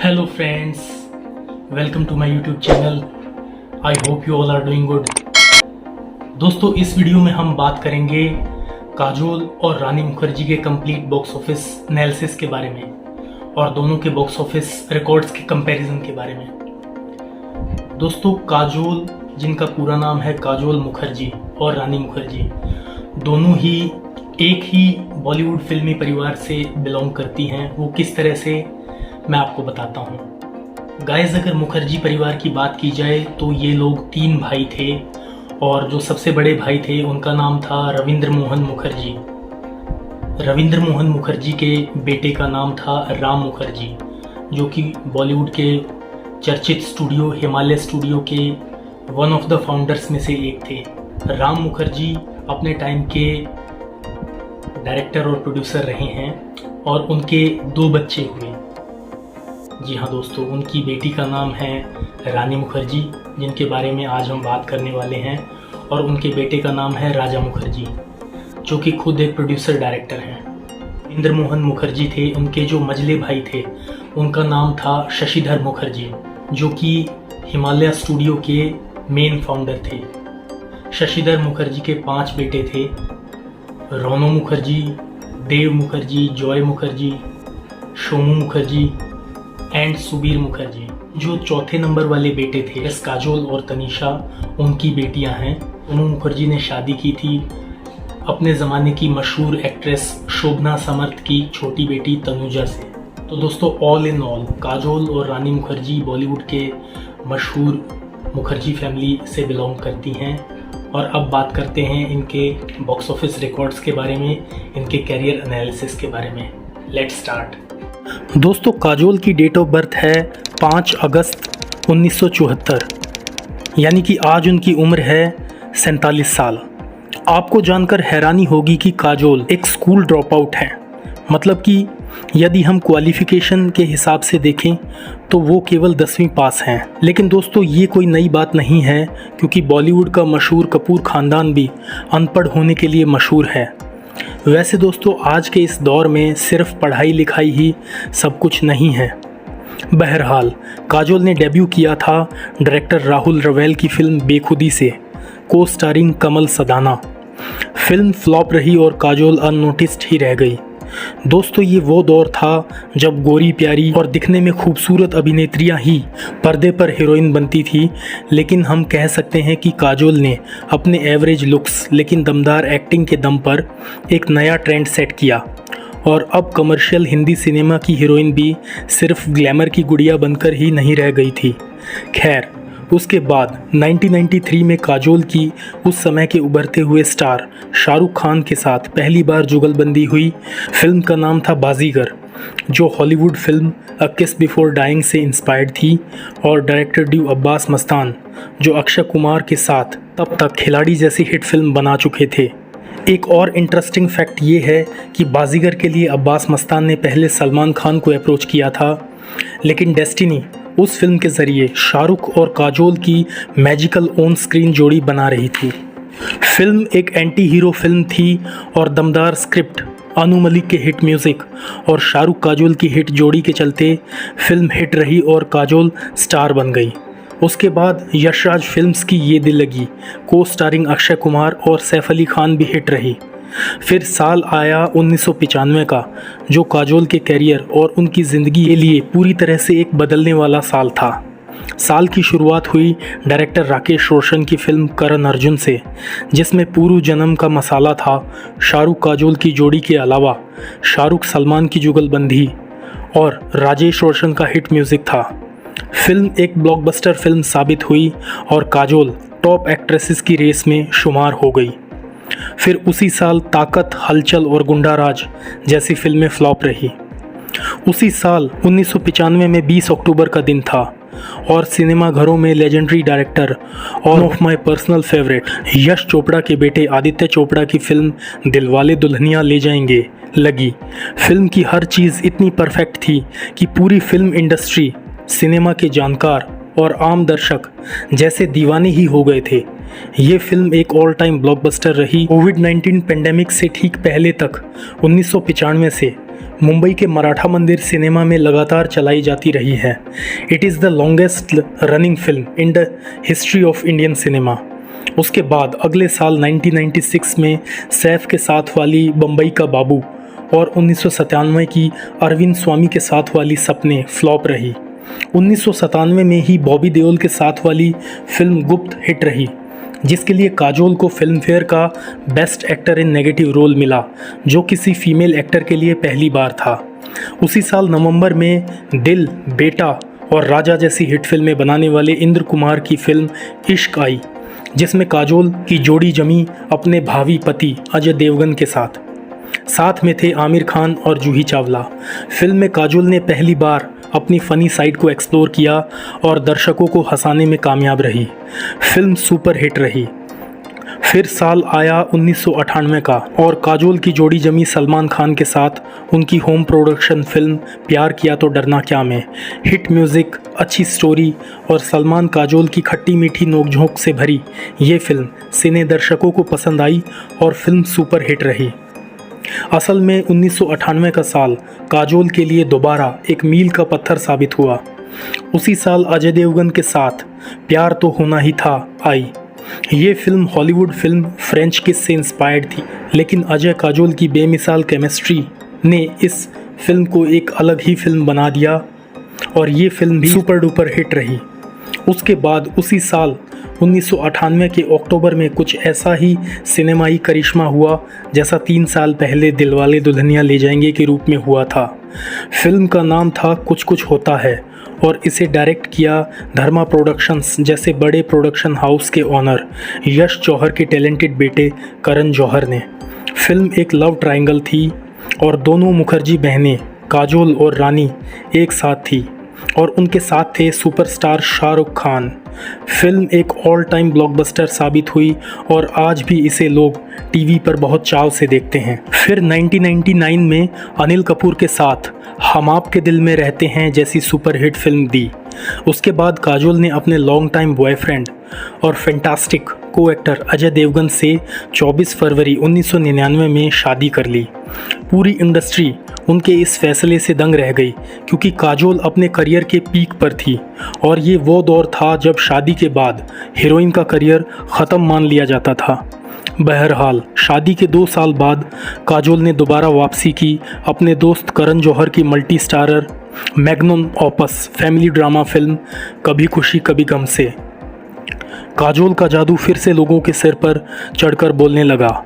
Hello friends, welcome to my YouTube channel. I hope you all are doing good. दोस्तों इस video में हम बात करेंगे काजोल और रानी मुखर्जी के कंप्लीट बॉक्स ऑफिस एनालिसिस के बारे में और दोनों के बॉक्स ऑफिस रिकॉर्ड्स के कंपैरिजन के बारे में। दोस्तों काजोल, जिनका पूरा नाम है काजोल मुखर्जी, और रानी मुखर्जी दोनों ही एक ही बॉलीवुड फिल्मी परिवार से बिलोंग करती हैं। वो किस तरह से, मैं आपको बताता हूँ। गाइस, अगर मुखर्जी परिवार की बात की जाए तो ये लोग 3 भाई थे और जो सबसे बड़े भाई थे उनका नाम था रविंद्र मोहन मुखर्जी। रविंद्र मोहन मुखर्जी के बेटे का नाम था राम मुखर्जी, जो कि बॉलीवुड के चर्चित स्टूडियो हिमालय स्टूडियो के वन ऑफ द फाउंडर्स में से एक थे। राम मुखर्जी अपने टाइम के डायरेक्टर और प्रोड्यूसर रहे हैं और उनके 2 बच्चे हुए। जी हाँ दोस्तों, उनकी बेटी का नाम है रानी मुखर्जी, जिनके बारे में आज हम बात करने वाले हैं, और उनके बेटे का नाम है राजा मुखर्जी, जो कि खुद एक प्रोड्यूसर डायरेक्टर हैं। इंद्र मोहन मुखर्जी थे। उनके जो मझले भाई थे उनका नाम था शशिधर मुखर्जी, जो कि हिमालय स्टूडियो के मेन फाउंडर थे। शशिधर मुखर्जी के 5 बेटे थे, रोनो मुखर्जी, देव मुखर्जी, जॉय मुखर्जी, सोमू मुखर्जी एंड सुबीर मुखर्जी। जो चौथे नंबर वाले बेटे थे एस काजोल और तनीषा, उनकी बेटियां हैं। सोमू मुखर्जी ने शादी की थी अपने ज़माने की मशहूर एक्ट्रेस शोभना समर्थ की छोटी बेटी तनुजा से। तो दोस्तों, ऑल इन ऑल काजोल और रानी मुखर्जी बॉलीवुड के मशहूर मुखर्जी फैमिली से बिलोंग करती हैं। और अब बात करते हैं इनके बॉक्स ऑफिस रिकॉर्ड्स के बारे में, इनके कैरियर एनालिसिस के बारे में। Let's start. दोस्तों, काजोल की डेट ऑफ बर्थ है 5 अगस्त 1974, यानी कि आज उनकी उम्र है 47 साल। आपको जानकर हैरानी होगी कि काजोल एक स्कूल ड्रॉप आउट है। मतलब कि यदि हम क्वालिफ़िकेशन के हिसाब से देखें तो वो केवल 10वीं पास हैं। लेकिन दोस्तों, ये कोई नई बात नहीं है, क्योंकि बॉलीवुड का मशहूर कपूर ख़ानदान भी अनपढ़ होने के लिए मशहूर है। वैसे दोस्तों, आज के इस दौर में सिर्फ पढ़ाई लिखाई ही सब कुछ नहीं है। बहरहाल, काजोल ने डेब्यू किया था डायरेक्टर राहुल रवैल की फिल्म बेखुदी से, को स्टारिंग कमल सदाना। फिल्म फ्लॉप रही और काजोल अननोटिस्ड ही रह गई। दोस्तों, ये वो दौर था जब गोरी प्यारी और दिखने में खूबसूरत अभिनेत्रियां ही पर्दे पर हीरोइन बनती थी। लेकिन हम कह सकते हैं कि काजोल ने अपने एवरेज लुक्स लेकिन दमदार एक्टिंग के दम पर एक नया ट्रेंड सेट किया, और अब कमर्शियल हिंदी सिनेमा की हीरोइन भी सिर्फ ग्लैमर की गुड़िया बनकर ही नहीं रह गई थी। खैर, उसके बाद 1993 में काजोल की उस समय के उभरते हुए स्टार शाहरुख खान के साथ पहली बार जुगलबंदी हुई। फिल्म का नाम था बाजीगर, जो हॉलीवुड फिल्म अ किस बिफोर डाइंग से इंस्पायर्ड थी, और डायरेक्टर ड्यू अब्बास मस्तान, जो अक्षय कुमार के साथ तब तक खिलाड़ी जैसी हिट फिल्म बना चुके थे। एक और इंटरेस्टिंग फैक्ट ये है कि बाजीगर के लिए अब्बास मस्तान ने पहले सलमान खान को अप्रोच किया था, लेकिन डेस्टिनी उस फिल्म के ज़रिए शाहरुख और काजोल की मैजिकल ऑन स्क्रीन जोड़ी बना रही थी। फिल्म एक एंटी हीरो फिल्म थी और दमदार स्क्रिप्ट, अनु मलिक के हिट म्यूज़िक और शाहरुख काजोल की हिट जोड़ी के चलते फिल्म हिट रही और काजोल स्टार बन गई। उसके बाद यशराज फिल्म्स की ये दिल लगी, को स्टारिंग अक्षय कुमार और सैफ अली खान भी हिट रही। फिर साल आया 1995 का, जो काजोल के कैरियर और उनकी ज़िंदगी के लिए पूरी तरह से एक बदलने वाला साल था। साल की शुरुआत हुई डायरेक्टर राकेश रोशन की फिल्म करण अर्जुन से, जिसमें पूर्व जन्म का मसाला था शाहरुख काजोल की जोड़ी के अलावा शाहरुख सलमान की जुगलबंदी और राजेश रोशन का हिट म्यूज़िक था। फिल्म एक ब्लॉकबस्टर फिल्म साबित हुई और काजोल टॉप एक्ट्रेसेस की रेस में शुमार हो गई। फिर उसी साल ताकत, हलचल और गुंडाराज जैसी फिल्में फ्लॉप रही। उसी साल 1995 में 20 अक्टूबर का दिन था और सिनेमा घरों में लेजेंडरी डायरेक्टर और of my personal favourite Yash Chopra के बेटे आदित्य चोपड़ा की फिल्म दिलवाले दुल्हनिया ले जाएंगे लगी। फिल्म की हर चीज़ इतनी परफेक्ट थी कि पूरी फिल्म इंडस्ट्री, सिनेमा के जानकार और आम दर्शक जैसे दीवाने ही हो गए थे। ये फिल्म एक ऑल टाइम ब्लॉकबस्टर रही। कोविड-19 पेंडेमिक से ठीक पहले तक 1995 से मुंबई के मराठा मंदिर सिनेमा में लगातार चलाई जाती रही है। It is the longest running film in the history of Indian cinema. उसके बाद अगले साल 1996 में सैफ के साथ वाली बम्बई का बाबू और 1997 की अरविंद स्वामी के साथ वाली सपने फ्लॉप रही। 1997 में ही बॉबी देओल के साथ वाली फिल्म गुप्त हिट रही, जिसके लिए काजोल को फिल्म फेयर का best actor in negative role मिला, जो किसी फीमेल एक्टर के लिए पहली बार था। उसी साल नवंबर में दिल, बेटा और राजा जैसी हिट फिल्में बनाने वाले इंद्र कुमार की फिल्म इश्क आई, जिसमें काजोल की जोड़ी जमी अपने भावी पति अजय देवगन के साथ। साथ में थे आमिर खान और जूही चावला। फिल्म में काजोल ने पहली बार अपनी फ़नी साइड को एक्सप्लोर किया और दर्शकों को हंसाने में कामयाब रही। फिल्म सुपर हिट रही। फिर साल आया 1998 का और काजोल की जोड़ी जमी सलमान खान के साथ उनकी होम प्रोडक्शन फिल्म प्यार किया तो डरना क्या में। हिट म्यूज़िक, अच्छी स्टोरी और सलमान काजोल की खट्टी मीठी नोकझोंक से भरी ये फिल्म सिने दर्शकों को पसंद आई और फिल्म सुपर हिट रही। असल में 1998 का साल काजोल के लिए दोबारा एक मील का पत्थर साबित हुआ। उसी साल अजय देवगन के साथ प्यार तो होना ही था आई। ये फिल्म हॉलीवुड फिल्म फ्रेंच किस से इंस्पायर्ड थी, लेकिन अजय काजोल की बेमिसाल केमिस्ट्री ने इस फिल्म को एक अलग ही फिल्म बना दिया और ये फिल्म भी सुपर डुपर हिट रही। उसके बाद उसी साल 1998 के अक्टूबर में कुछ ऐसा ही सिनेमाई करिश्मा हुआ जैसा 3 साल पहले दिलवाले दुल्हनिया ले जाएंगे के रूप में हुआ था। फिल्म का नाम था कुछ कुछ होता है और इसे डायरेक्ट किया धर्मा प्रोडक्शंस जैसे बड़े प्रोडक्शन हाउस के ऑनर यश जौहर के टैलेंटेड बेटे करण जौहर ने। फिल्म एक लव ट्रायंगल थी और दोनों मुखर्जी बहनें काजोल और रानी एक साथ थी और उनके साथ थे सुपरस्टार शाहरुख खान। फिल्म एक ऑल टाइम ब्लॉकबस्टर साबित हुई और आज भी इसे लोग टीवी पर बहुत चाव से देखते हैं। फिर 1999 में अनिल कपूर के साथ हम आपके दिल में रहते हैं जैसी सुपरहिट फिल्म दी। उसके बाद काजोल ने अपने लॉन्ग टाइम बॉयफ्रेंड और फैंटास्टिक को एक्टर अजय देवगन से 24 फरवरी 1999 में शादी कर ली। पूरी इंडस्ट्री उनके इस फैसले से दंग रह गई क्योंकि काजोल अपने करियर के पीक पर थी और ये वो दौर था जब शादी के बाद हीरोइन का करियर ख़त्म मान लिया जाता था। बहरहाल शादी के 2 साल बाद काजोल ने दोबारा वापसी की अपने दोस्त करण जौहर की multi starrer magnum opus family drama film कभी खुशी कभी गम से। काजोल का जादू फिर से लोगों के सिर पर चढ़कर बोलने लगा।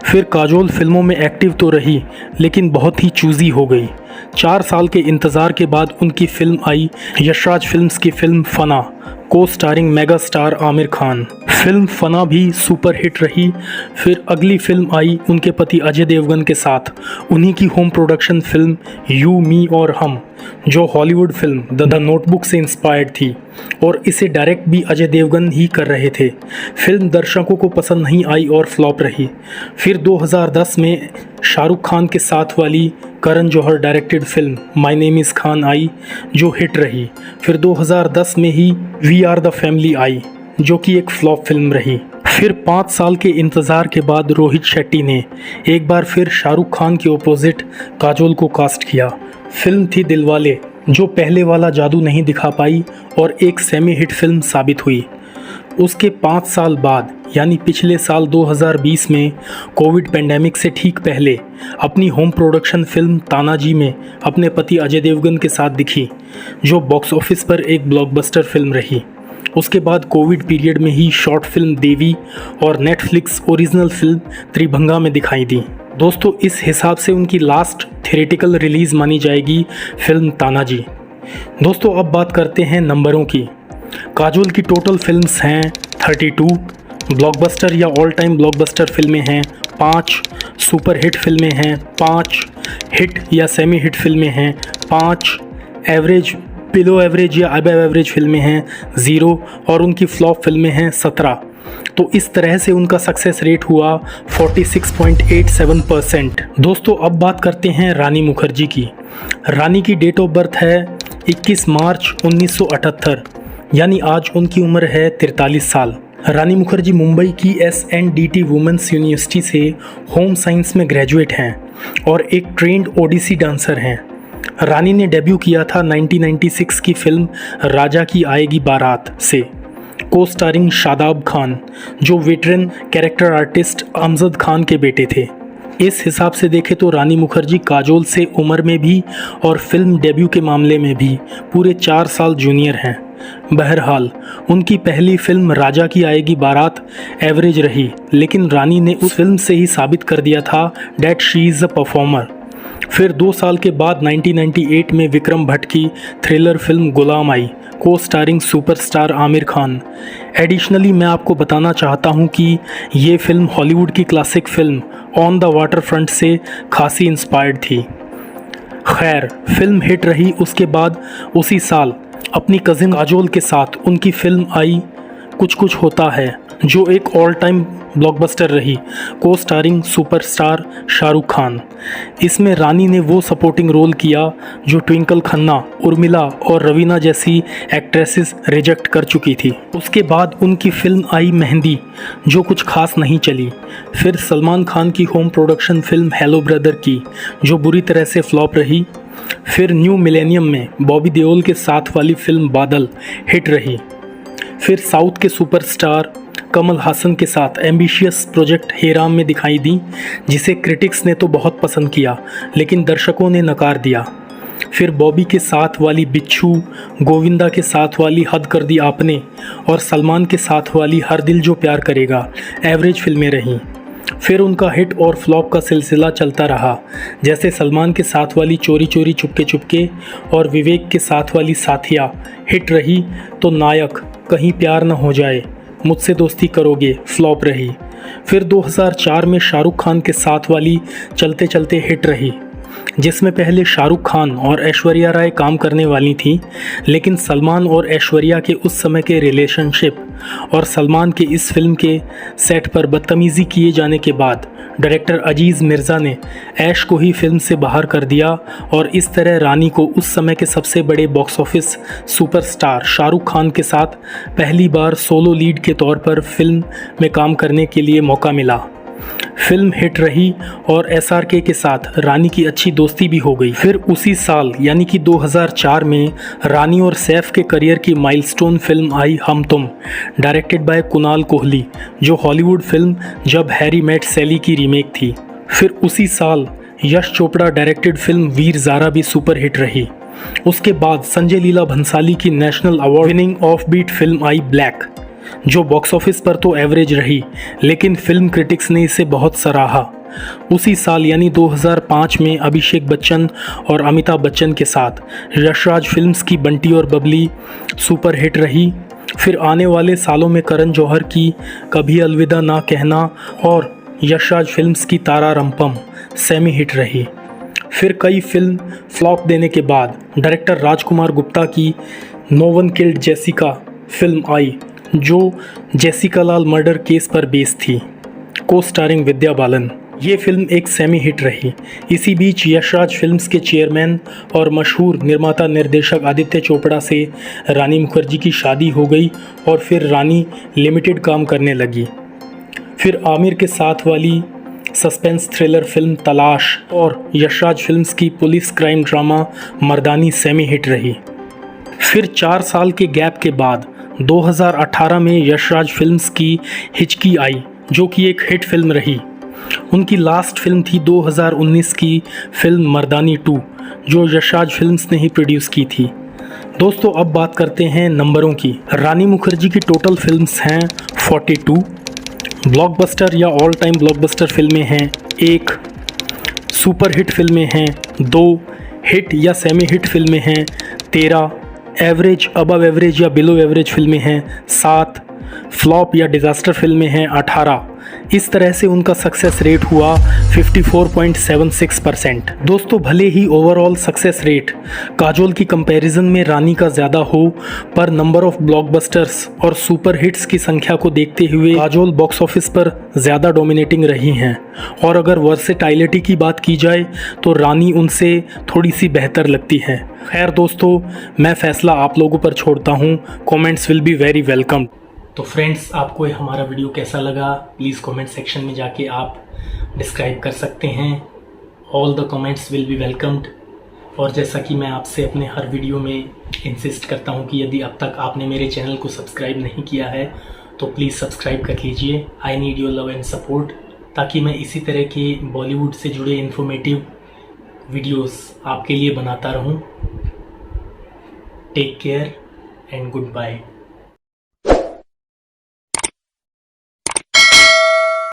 फिर काजोल फिल्मों में एक्टिव तो रही लेकिन बहुत ही चूज़ी हो गई। 4 साल के इंतज़ार के बाद उनकी फिल्म आई यशराज फिल्म्स की film Fanaa, co-starring mega star Aamir Khan. Film Fanaa भी सुपर हिट रही। फिर अगली फिल्म आई उनके पति अजय देवगन के साथ, उन्हीं की होम प्रोडक्शन फिल्म यू मी और हम, जो हॉलीवुड फिल्म द नोटबुक से इंस्पायर्ड थी और इसे डायरेक्ट भी अजय देवगन ही कर रहे थे। फिल्म दर्शकों को पसंद नहीं आई और फ्लॉप रही। फिर 2010 में शाहरुख खान के साथ वाली Karan Johar directed film my name is Khan आई, जो हिट रही। फिर 2010 में ही वी आर द फैमिली आई, जो कि एक फ्लॉप फिल्म रही। फिर 5 साल के इंतज़ार के बाद रोहित शेट्टी ने एक बार फिर शाहरुख खान के ऑपोजिट काजोल को कास्ट किया। फिल्म थी दिलवाले, जो पहले वाला जादू नहीं दिखा पाई और एक सेमी हिट फिल्म साबित हुई। उसके 5 साल बाद यानी पिछले साल 2020 में कोविड पेंडेमिक से ठीक पहले अपनी होम प्रोडक्शन फिल्म तानाजी में अपने पति अजय देवगन के साथ दिखी, जो बॉक्स ऑफिस पर एक ब्लॉकबस्टर फिल्म रही। उसके बाद कोविड पीरियड में ही शॉर्ट फिल्म देवी और नेटफ्लिक्स ओरिजिनल फिल्म त्रिभंगा में दिखाई दी। दोस्तों, इस हिसाब से उनकी लास्ट थिएटिकल रिलीज़ मानी जाएगी फिल्म तानाजी। दोस्तों, अब बात करते हैं नंबरों की। काजोल की टोटल फिल्म्स हैं 32, ब्लॉकबस्टर या ऑल टाइम ब्लॉकबस्टर फिल्में हैं 5, सुपर हिट फिल्में हैं 5, हिट या सेमी हिट फिल्में हैं 5, एवरेज, बिलो एवरेज या अबव एवरेज फिल्में हैं 0 और उनकी फ्लॉप फिल्में हैं 17। तो इस तरह से उनका सक्सेस रेट हुआ 46.87%। दोस्तों, अब बात करते हैं रानी मुखर्जी की। रानी की डेट ऑफ बर्थ है 21 मार्च 1978, यानी आज उनकी उम्र है 43 साल। रानी मुखर्जी मुंबई की SNDT वुमेंस यूनिवर्सिटी से होम साइंस में ग्रेजुएट हैं और एक ट्रेंड ओडिसी डांसर हैं। रानी ने डेब्यू किया था 1996 की फिल्म राजा की आएगी बारात से, को स्टारिंग शादाब खान, जो veteran character artist Amjad Khan के बेटे थे। इस हिसाब से देखें तो रानी मुखर्जी काजोल से उम्र में भी और फिल्म डेब्यू के मामले में भी पूरे 4 साल जूनियर हैं। बहरहाल उनकी पहली फिल्म राजा की आएगी बारात एवरेज रही, लेकिन रानी ने उस फिल्म से ही साबित कर दिया था that she is a performer. फिर 2 साल के बाद 1998 में विक्रम भट्ट की थ्रिलर फिल्म गुलाम आई, को starring superstar Aamir Khan. Additionally मैं आपको बताना चाहता हूं कि ये फिल्म हॉलीवुड की classic film on the water front से खासी इंस्पायर्ड थी। खैर फिल्म हिट रही। उसके बाद उसी साल अपनी कज़िन काजोल के साथ उनकी फिल्म आई कुछ कुछ होता है, जो एक ऑल टाइम ब्लॉकबस्टर रही, को स्टारिंग सुपरस्टार शाहरुख खान। इसमें रानी ने वो सपोर्टिंग रोल किया जो ट्विंकल खन्ना, उर्मिला और रवीना जैसी एक्ट्रेसेस रिजेक्ट कर चुकी थी। उसके बाद उनकी फिल्म आई मेहंदी, जो कुछ खास नहीं चली। फिर सलमान खान की home production film hello brother की, जो बुरी तरह से फ्लॉप रही। फिर न्यू मिलेनियम में बॉबी देओल के साथ वाली फिल्म बादल हिट रही। फिर साउथ के सुपरस्टार कमल हासन के साथ एम्बिशियस प्रोजेक्ट हेराम में दिखाई दी, जिसे क्रिटिक्स ने तो बहुत पसंद किया लेकिन दर्शकों ने नकार दिया। फिर बॉबी के साथ वाली बिच्छू, गोविंदा के साथ वाली हद कर दी आपने और सलमान के साथ वाली हर दिल जो प्यार करेगा एवरेज फिल्में रहीं। फिर उनका हिट और फ्लॉप का सिलसिला चलता रहा, जैसे सलमान के साथ वाली चोरी चोरी चुपके चुपके और विवेक के साथ वाली साथिया हिट रही, तो नायक, कहीं प्यार न हो जाए, मुझसे दोस्ती करोगे फ्लॉप रही। फिर 2004 में शाहरुख खान के साथ वाली चलते चलते हिट रही, जिसमें पहले शाहरुख खान और ऐश्वर्या राय काम करने वाली थी, लेकिन सलमान और ऐश्वर्या के उस समय के रिलेशनशिप और सलमान के इस फिल्म के सेट पर बदतमीज़ी किए जाने के बाद डायरेक्टर अजीज़ मिर्ज़ा ने ऐश को ही फिल्म से बाहर कर दिया और इस तरह रानी को उस समय के सबसे बड़े box office superstar Shahrukh Khan के साथ पहली बार सोलो लीड के तौर पर फिल्म में काम करने के लिए मौका मिला। फिल्म हिट रही और एसआरके के साथ रानी की अच्छी दोस्ती भी हो गई। फिर उसी साल यानी कि 2004 में रानी और सैफ के करियर की माइलस्टोन फिल्म आई हम तुम, डायरेक्टेड बाय कुणाल कोहली, जो हॉलीवुड फिल्म जब हैरी मेट सैली की रीमेक थी। फिर उसी साल यश चोपड़ा डायरेक्टेड फिल्म वीर ज़ारा भी सुपर हिट रही। उसके बाद संजय लीला भंसाली की national award winning offbeat film आई ब्लैक, जो बॉक्स ऑफिस पर तो एवरेज रही, लेकिन फिल्म क्रिटिक्स ने इसे बहुत सराहा। उसी साल यानी 2005 में अभिषेक बच्चन और अमिताभ बच्चन के साथ यशराज फिल्म्स की बंटी और बबली सुपर हिट रही। फिर आने वाले सालों में करण जौहर की कभी अलविदा ना कहना और यशराज फिल्म्स की तारा रंपम सेमी हिट रही। फिर कई फिल्म फ्लॉप देने के बाद डायरेक्टर राजकुमार गुप्ता की no one killed Jessica film आई, जो जेसिका लाल मर्डर केस पर बेस्ड थी, को स्टारिंग विद्या बालन। ये फिल्म एक सेमी हिट रही। इसी बीच यशराज फिल्म्स के चेयरमैन और मशहूर निर्माता निर्देशक आदित्य चोपड़ा से रानी मुखर्जी की शादी हो गई और फिर रानी लिमिटेड काम करने लगी। फिर आमिर के साथ वाली सस्पेंस थ्रिलर फिल्म तलाश और यशराज फिल्म्स की पुलिस क्राइम ड्रामा मर्दानी सेमी हिट रही। फिर 4 साल के गैप के बाद 2018 में यशराज फिल्म्स की हिचकी आई, जो कि एक हिट फिल्म रही। उनकी लास्ट फिल्म थी 2019 की फिल्म मर्दानी 2, जो यशराज फिल्म्स ने ही प्रोड्यूस की थी। दोस्तों अब बात करते हैं नंबरों की। रानी मुखर्जी की टोटल फिल्म्स हैं 42, ब्लॉकबस्टर या ऑल टाइम ब्लॉकबस्टर फिल्में हैं 1, सुपर हिट फिल्में हैं 2, हिट या सेमी हिट फिल्में हैं 13, एवरेज, अबव एवरेज या बिलो एवरेज फिल्में हैं 7, फ्लॉप या डिज़ास्टर फिल्में हैं 18। इस तरह से उनका सक्सेस रेट हुआ 54.76%। दोस्तों भले ही ओवरऑल सक्सेस रेट काजोल की कंपैरिजन में रानी का ज़्यादा हो, पर नंबर ऑफ ब्लॉकबस्टर्स और सुपर हिट्स की संख्या को देखते हुए काजोल बॉक्स ऑफिस पर ज़्यादा डोमिनेटिंग रही हैं। और अगर वर्सेटाइलिटी की बात की जाए तो रानी उनसे थोड़ी सी बेहतर लगती है। खैर दोस्तों, मैं फ़ैसला आप लोगों पर छोड़ता हूँ। Comments will be very welcome. तो फ्रेंड्स, आपको हमारा वीडियो कैसा लगा प्लीज़ कमेंट सेक्शन में जाके आप डिस्क्राइब कर सकते हैं। All the comments will be welcomed. और जैसा कि मैं आपसे अपने हर वीडियो में इंसिस्ट करता हूं कि यदि अब तक आपने मेरे चैनल को सब्सक्राइब नहीं किया है तो प्लीज़ सब्सक्राइब कर लीजिए। I need your love and support, ताकि मैं इसी तरह के बॉलीवुड से जुड़े इन्फॉर्मेटिव वीडियोस आपके लिए बनाता रहूं। Take care and good bye.